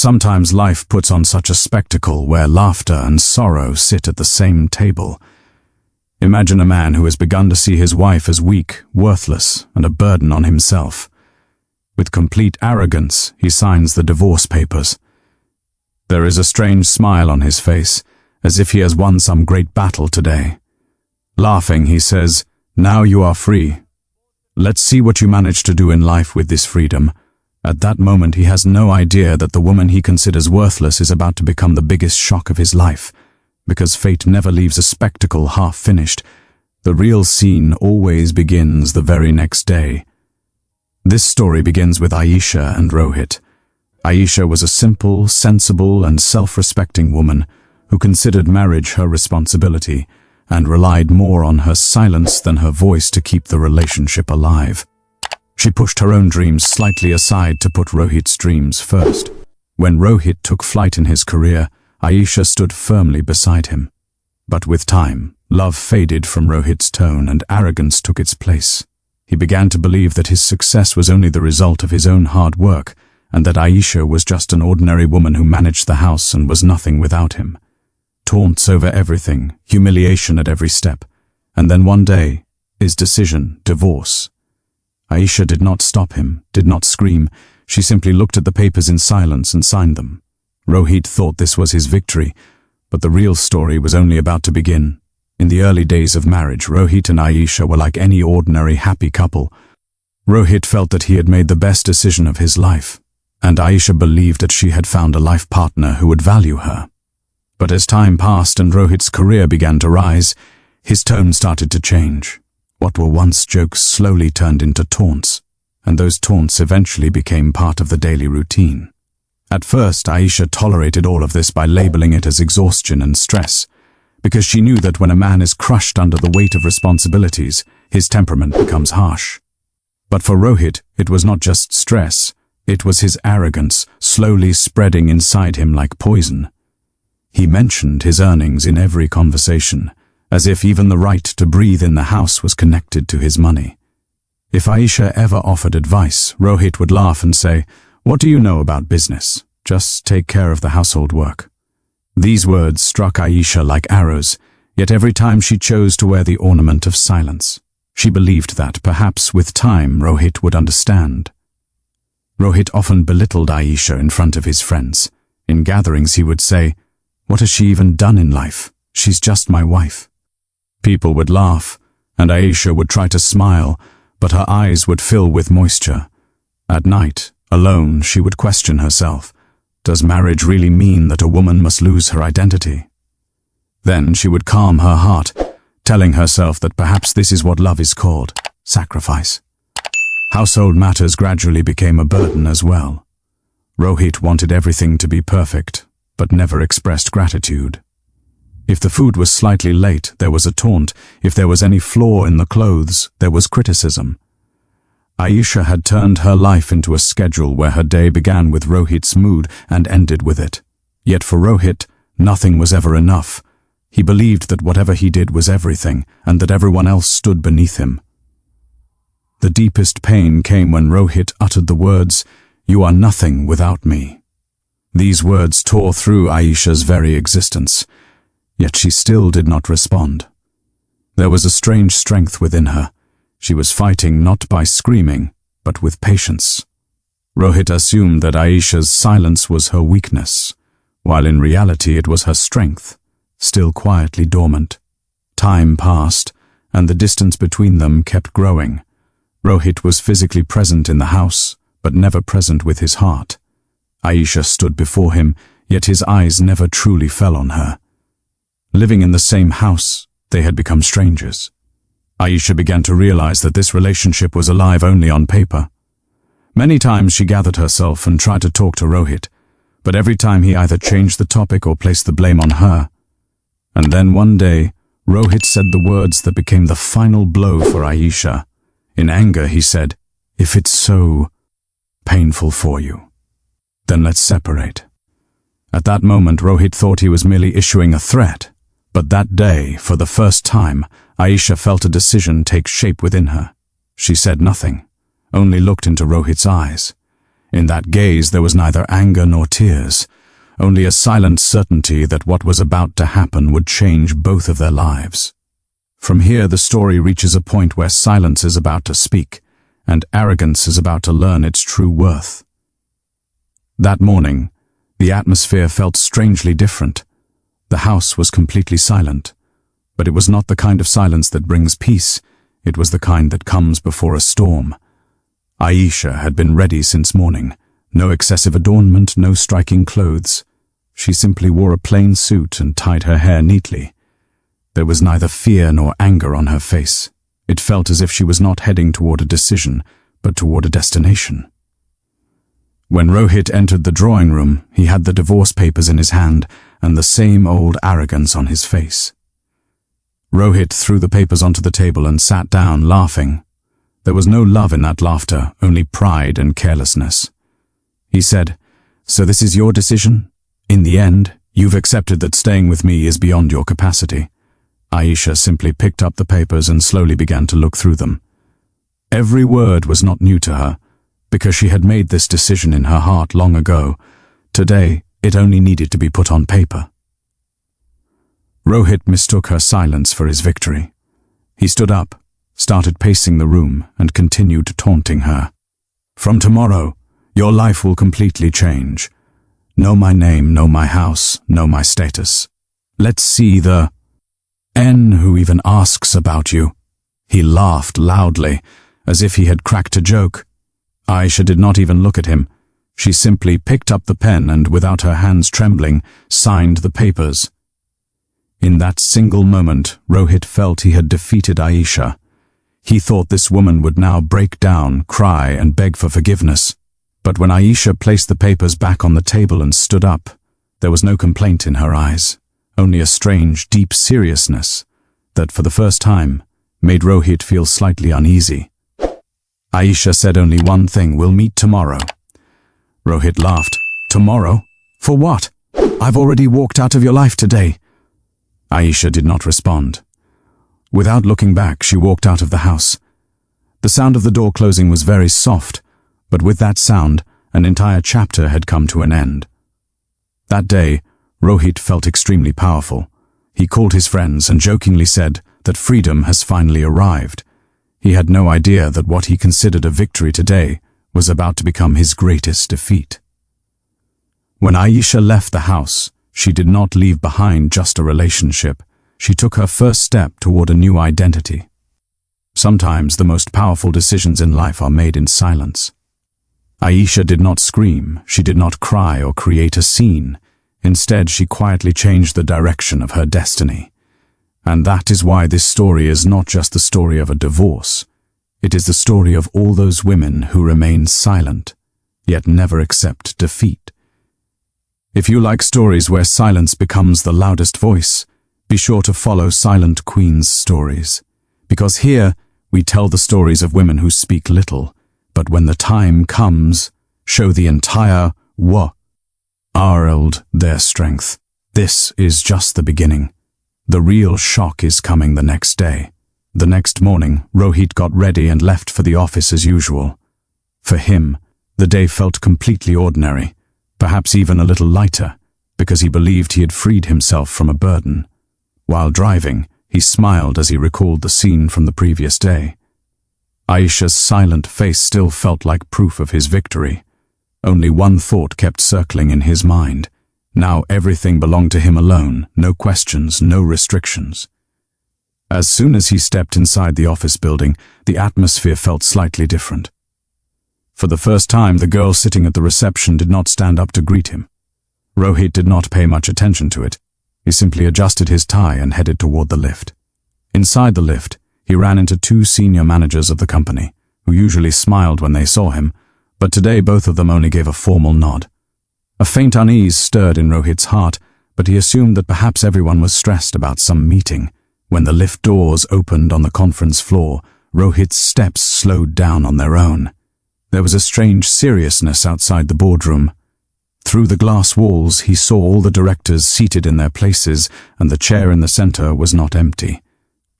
Sometimes life puts on such a spectacle where laughter and sorrow sit at the same table. Imagine a man who has begun to see his wife as weak, worthless, and a burden on himself. With complete arrogance, he signs the divorce papers. There is a strange smile on his face, as if he has won some great battle today. Laughing, he says, "Now you are free. Let's see what you manage to do in life with this freedom." At that moment, he has no idea that the woman he considers worthless is about to become the biggest shock of his life, because fate never leaves a spectacle half-finished. The real scene always begins the very next day. This story begins with Aisha and Rohit. Aisha was a simple, sensible, and self-respecting woman who considered marriage her responsibility and relied more on her silence than her voice to keep the relationship alive. She pushed her own dreams slightly aside to put Rohit's dreams first. When Rohit took flight in his career, Aisha stood firmly beside him. But with time, love faded from Rohit's tone and arrogance took its place. He began to believe that his success was only the result of his own hard work, and that Aisha was just an ordinary woman who managed the house and was nothing without him. Taunts over everything, humiliation at every step, and then one day, his decision, divorce. Aisha did not stop him, did not scream. She simply looked at the papers in silence and signed them. Rohit thought this was his victory, but the real story was only about to begin. In the early days of marriage, Rohit and Aisha were like any ordinary happy couple. Rohit felt that he had made the best decision of his life, and Aisha believed that she had found a life partner who would value her. But as time passed and Rohit's career began to rise, his tone started to change. What were once jokes slowly turned into taunts, and those taunts eventually became part of the daily routine. At first, Aisha tolerated all of this by labeling it as exhaustion and stress, because she knew that when a man is crushed under the weight of responsibilities, his temperament becomes harsh. But for Rohit, it was not just stress, it was his arrogance slowly spreading inside him like poison. He mentioned his earnings in every conversation, as if even the right to breathe in the house was connected to his money. If Aisha ever offered advice, Rohit would laugh and say, "What do you know about business? Just take care of the household work." These words struck Aisha like arrows, yet every time she chose to wear the ornament of silence. She believed that, perhaps with time, Rohit would understand. Rohit often belittled Aisha in front of his friends. In gatherings he would say, "What has she even done in life? She's just my wife." People would laugh, and Aisha would try to smile, but her eyes would fill with moisture. At night, alone, she would question herself. Does marriage really mean that a woman must lose her identity? Then she would calm her heart, telling herself that perhaps this is what love is called, sacrifice. Household matters gradually became a burden as well. Rohit wanted everything to be perfect, but never expressed gratitude. If the food was slightly late, there was a taunt. If there was any flaw in the clothes, there was criticism. Aisha had turned her life into a schedule where her day began with Rohit's mood and ended with it. Yet for Rohit, nothing was ever enough. He believed that whatever he did was everything, and that everyone else stood beneath him. The deepest pain came when Rohit uttered the words, "You are nothing without me." These words tore through Aisha's very existence. Yet she still did not respond. There was a strange strength within her. She was fighting not by screaming, but with patience. Rohit assumed that Aisha's silence was her weakness, while in reality it was her strength, still quietly dormant. Time passed, and the distance between them kept growing. Rohit was physically present in the house, but never present with his heart. Aisha stood before him, yet his eyes never truly fell on her. Living in the same house, they had become strangers. Aisha began to realize that this relationship was alive only on paper. Many times she gathered herself and tried to talk to Rohit, but every time he either changed the topic or placed the blame on her. And then one day, Rohit said the words that became the final blow for Aisha. In anger, he said, "If it's so painful for you, then let's separate." At that moment, Rohit thought he was merely issuing a threat. But that day, for the first time, Aisha felt a decision take shape within her. She said nothing, only looked into Rohit's eyes. In that gaze there was neither anger nor tears, only a silent certainty that what was about to happen would change both of their lives. From here the story reaches a point where silence is about to speak, and arrogance is about to learn its true worth. That morning, the atmosphere felt strangely different. The house was completely silent, but it was not the kind of silence that brings peace. It was the kind that comes before a storm. Aisha had been ready since morning. No excessive adornment, no striking clothes. She simply wore a plain suit and tied her hair neatly. There was neither fear nor anger on her face. It felt as if she was not heading toward a decision, but toward a destination. When Rohit entered the drawing room, he had the divorce papers in his hand and the same old arrogance on his face. Rohit threw the papers onto the table and sat down, laughing. There was no love in that laughter, only pride and carelessness. He said, "So this is your decision? In the end, you've accepted that staying with me is beyond your capacity." Aisha simply picked up the papers and slowly began to look through them. Every word was not new to her, because she had made this decision in her heart long ago. Today, it only needed to be put on paper. Rohit mistook her silence for his victory. He stood up, started pacing the room, and continued taunting her. "From tomorrow, your life will completely change. Know my name, know my house, know my status. Let's see the N who even asks about you." He laughed loudly, as if he had cracked a joke. Aisha did not even look at him. She simply picked up the pen and, without her hands trembling, signed the papers. In that single moment, Rohit felt he had defeated Aisha. He thought this woman would now break down, cry, and beg for forgiveness. But when Aisha placed the papers back on the table and stood up, there was no complaint in her eyes, only a strange, deep seriousness that, for the first time, made Rohit feel slightly uneasy. Aisha said only one thing: "We'll meet tomorrow." Rohit laughed. "Tomorrow? For what? I've already walked out of your life today." Aisha did not respond. Without looking back, she walked out of the house. The sound of the door closing was very soft, but with that sound, an entire chapter had come to an end. That day, Rohit felt extremely powerful. He called his friends and jokingly said that freedom has finally arrived. He had no idea that what he considered a victory today was about to become his greatest defeat. When Aisha left the house, she did not leave behind just a relationship. She took her first step toward a new identity. Sometimes the most powerful decisions in life are made in silence. Aisha did not scream, she did not cry or create a scene. Instead, she quietly changed the direction of her destiny. And that is why this story is not just the story of a divorce. It is the story of all those women who remain silent, yet never accept defeat. If you like stories where silence becomes the loudest voice, be sure to follow Silent Queen's stories. Because here, we tell the stories of women who speak little, but when the time comes, show the entire world their strength. This is just the beginning. The real shock is coming the next day. The next morning, Rohit got ready and left for the office as usual. For him, the day felt completely ordinary, perhaps even a little lighter, because he believed he had freed himself from a burden. While driving, he smiled as he recalled the scene from the previous day. Aisha's silent face still felt like proof of his victory. Only one thought kept circling in his mind. Now everything belonged to him alone, no questions, no restrictions. As soon as he stepped inside the office building, the atmosphere felt slightly different. For the first time, the girl sitting at the reception did not stand up to greet him. Rohit did not pay much attention to it. He simply adjusted his tie and headed toward the lift. Inside the lift, he ran into two senior managers of the company, who usually smiled when they saw him, but today both of them only gave a formal nod. A faint unease stirred in Rohit's heart, but he assumed that perhaps everyone was stressed about some meeting. When the lift doors opened on the conference floor, Rohit's steps slowed down on their own. There was a strange seriousness outside the boardroom. Through the glass walls, he saw all the directors seated in their places, and the chair in the center was not empty.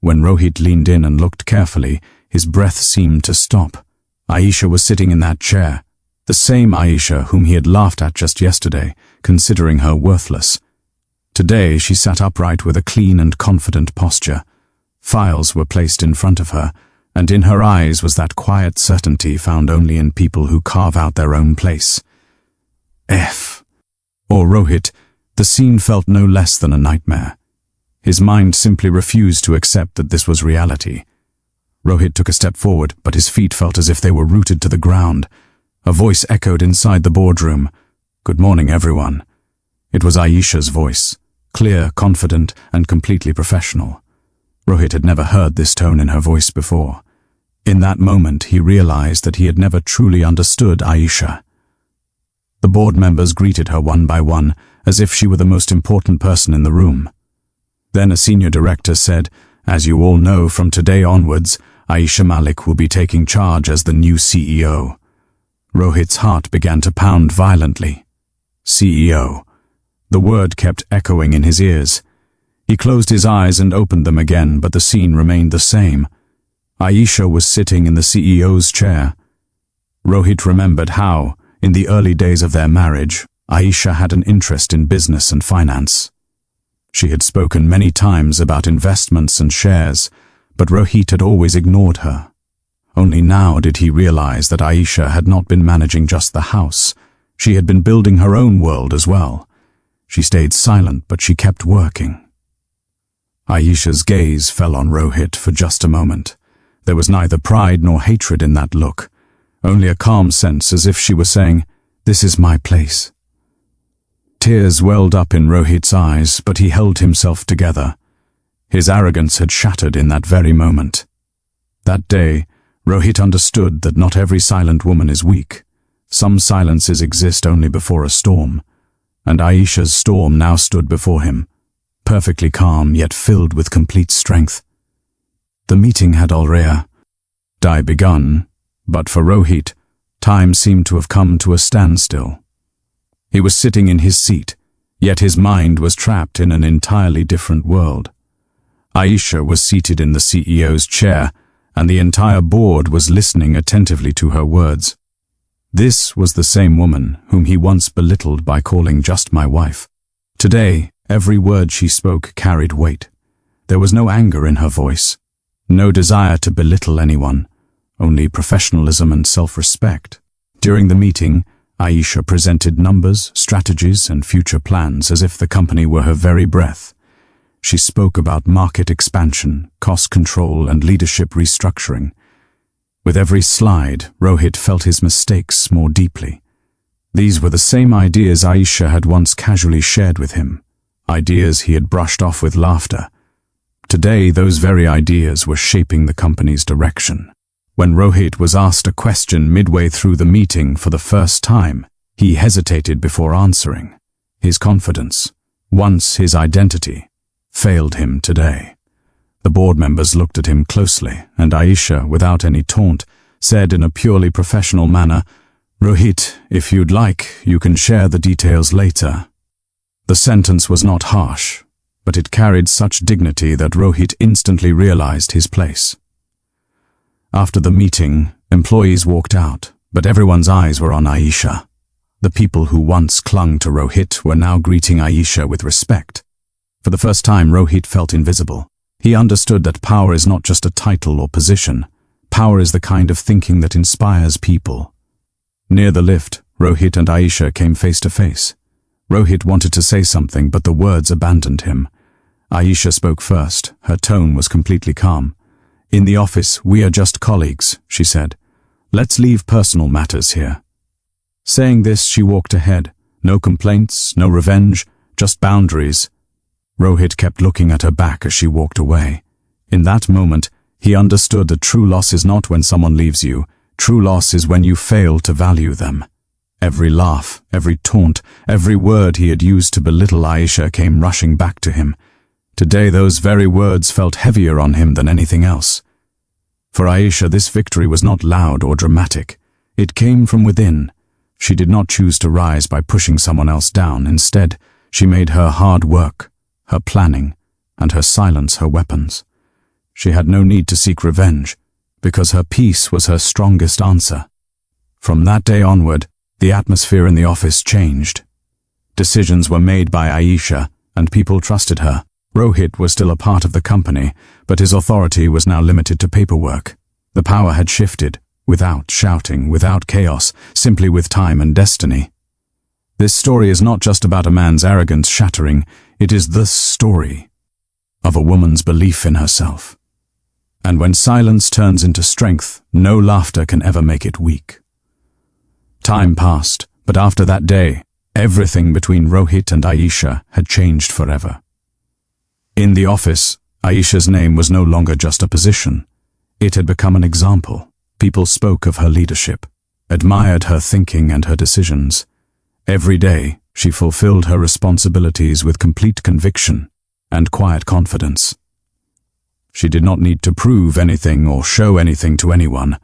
When Rohit leaned in and looked carefully, his breath seemed to stop. Aisha was sitting in that chair. The same Aisha whom he had laughed at just yesterday, considering her worthless. Today she sat upright with a clean and confident posture. Files were placed in front of her, and in her eyes was that quiet certainty found only in people who carve out their own place. Or Rohit, the scene felt no less than a nightmare. His mind simply refused to accept that this was reality. Rohit took a step forward, but his feet felt as if they were rooted to the ground. A voice echoed inside the boardroom. "Good morning, everyone." It was Aisha's voice, clear, confident, and completely professional. Rohit had never heard this tone in her voice before. In that moment, he realized that he had never truly understood Aisha. The board members greeted her one by one, as if she were the most important person in the room. Then a senior director said, "As you all know, from today onwards, Aisha Malik will be taking charge as the new CEO." Rohit's heart began to pound violently. CEO. The word kept echoing in his ears. He closed his eyes and opened them again, but the scene remained the same. Aisha was sitting in the CEO's chair. Rohit remembered how, in the early days of their marriage, Aisha had an interest in business and finance. She had spoken many times about investments and shares, but Rohit had always ignored her. Only now did he realize that Aisha had not been managing just the house. She had been building her own world as well. She stayed silent, but she kept working. Aisha's gaze fell on Rohit for just a moment. There was neither pride nor hatred in that look, only a calm sense as if she were saying, "This is my place." Tears welled up in Rohit's eyes, but he held himself together. His arrogance had shattered in that very moment. That day, Rohit understood that not every silent woman is weak. Some silences exist only before a storm, and Aisha's storm now stood before him, perfectly calm yet filled with complete strength. The meeting had already begun, but for Rohit, time seemed to have come to a standstill. He was sitting in his seat, yet his mind was trapped in an entirely different world. Aisha was seated in the CEO's chair, and the entire board was listening attentively to her words. This was the same woman whom he once belittled by calling just my wife. Today, every word she spoke carried weight. There was no anger in her voice, no desire to belittle anyone, only professionalism and self-respect. During the meeting, Aisha presented numbers, strategies, and future plans as if the company were her very breath. She spoke about market expansion, cost control, and leadership restructuring. With every slide, Rohit felt his mistakes more deeply. These were the same ideas Aisha had once casually shared with him, ideas he had brushed off with laughter. Today, those very ideas were shaping the company's direction. When Rohit was asked a question midway through the meeting for the first time, he hesitated before answering. His confidence, once his identity, failed him today. The board members looked at him closely, and Aisha, without any taunt, said in a purely professional manner, "Rohit, if you'd like, you can share the details later." The sentence was not harsh, but it carried such dignity that Rohit instantly realized his place. After the meeting, employees walked out, but everyone's eyes were on Aisha. The people who once clung to Rohit were now greeting Aisha with respect. For the first time, Rohit felt invisible. He understood that power is not just a title or position. Power is the kind of thinking that inspires people. Near the lift, Rohit and Aisha came face to face. Rohit wanted to say something, but the words abandoned him. Aisha spoke first. Her tone was completely calm. "In the office, we are just colleagues," she said. "Let's leave personal matters here." Saying this, she walked ahead. No complaints, no revenge, just boundaries. Rohit kept looking at her back as she walked away. In that moment, he understood that true loss is not when someone leaves you. True loss is when you fail to value them. Every laugh, every taunt, every word he had used to belittle Aisha came rushing back to him. Today those very words felt heavier on him than anything else. For Aisha, this victory was not loud or dramatic. It came from within. She did not choose to rise by pushing someone else down. Instead, she made her hard work, her planning, and her silence her weapons. She had no need to seek revenge, because her peace was her strongest answer. From that day onward, The atmosphere in the office changed. Decisions were made by Aisha, and people trusted her. Rohit was still a part of the company, but his authority was now limited to paperwork. The power had shifted, without shouting, without chaos, simply with time and destiny. This story is not just about a man's arrogance shattering, it is the story of a woman's belief in herself. And when silence turns into strength, no laughter can ever make it weak. Time passed, but after that day, everything between Rohit and Aisha had changed forever. In the office, Aisha's name was no longer just a position. It had become an example. People spoke of her leadership, admired her thinking and her decisions. Every day, she fulfilled her responsibilities with complete conviction and quiet confidence. She did not need to prove anything or show anything to anyone.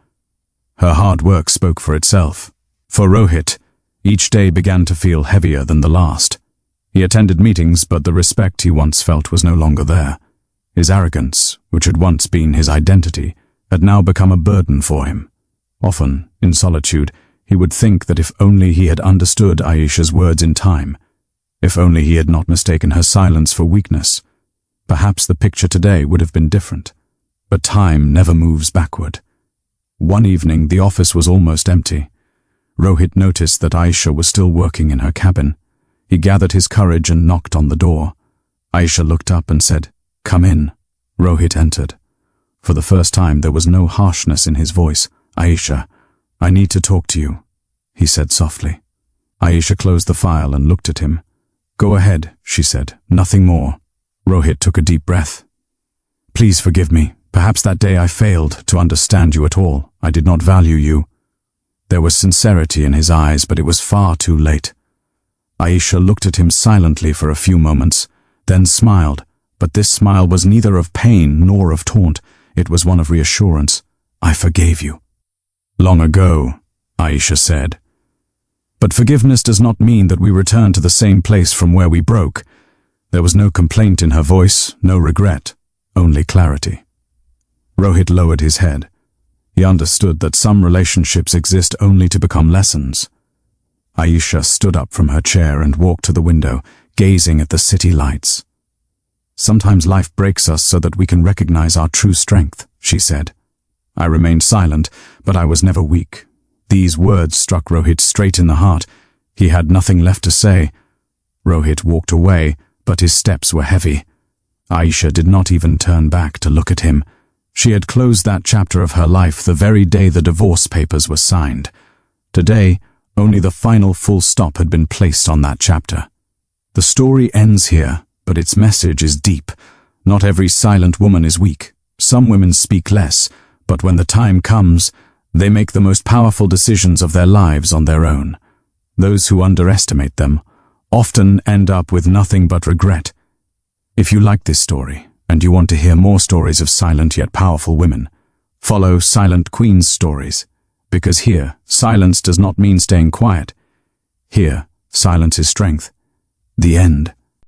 Her hard work spoke for itself. For Rohit, each day began to feel heavier than the last. He attended meetings, but the respect he once felt was no longer there. His arrogance, which had once been his identity, had now become a burden for him. Often, in solitude, he would think that if only he had understood Aisha's words in time, if only he had not mistaken her silence for weakness, perhaps the picture today would have been different. But time never moves backward. One evening, the office was almost empty. Rohit noticed that Aisha was still working in her cabin. He gathered his courage and knocked on the door. Aisha looked up and said, "Come in." Rohit entered. For the first time, there was no harshness in his voice. "Aisha, I need to talk to you," he said softly. Aisha closed the file and looked at him. "Go ahead," she said, "nothing more." Rohit took a deep breath. "Please forgive me. Perhaps that day I failed to understand you at all. I did not value you." There was sincerity in his eyes, but it was far too late. Aisha looked at him silently for a few moments, then smiled, but this smile was neither of pain nor of taunt. It was one of reassurance. "I forgave you." "Long ago," Aisha said. But forgiveness does not mean that we return to the same place from where we broke. There was no complaint in her voice, no regret, only clarity. Rohit lowered his head. He understood that some relationships exist only to become lessons. Aisha stood up from her chair and walked to the window, gazing at the city lights. "Sometimes life breaks us so that we can recognize our true strength," she said. I remained silent, but I was never weak. These words struck Rohit straight in the heart. He had nothing left to say. Rohit walked away, but his steps were heavy. Aisha did not even turn back to look at him. She had closed that chapter of her life the very day the divorce papers were signed. Today, only the final full stop had been placed on that chapter. The story ends here, but its message is deep. Not every silent woman is weak. Some women speak less, but when the time comes, they make the most powerful decisions of their lives on their own. Those who underestimate them often end up with nothing but regret. If you like this story, and you want to hear more stories of silent yet powerful women, follow Silent Queen's stories, because here, silence does not mean staying quiet. Here, silence is strength. The end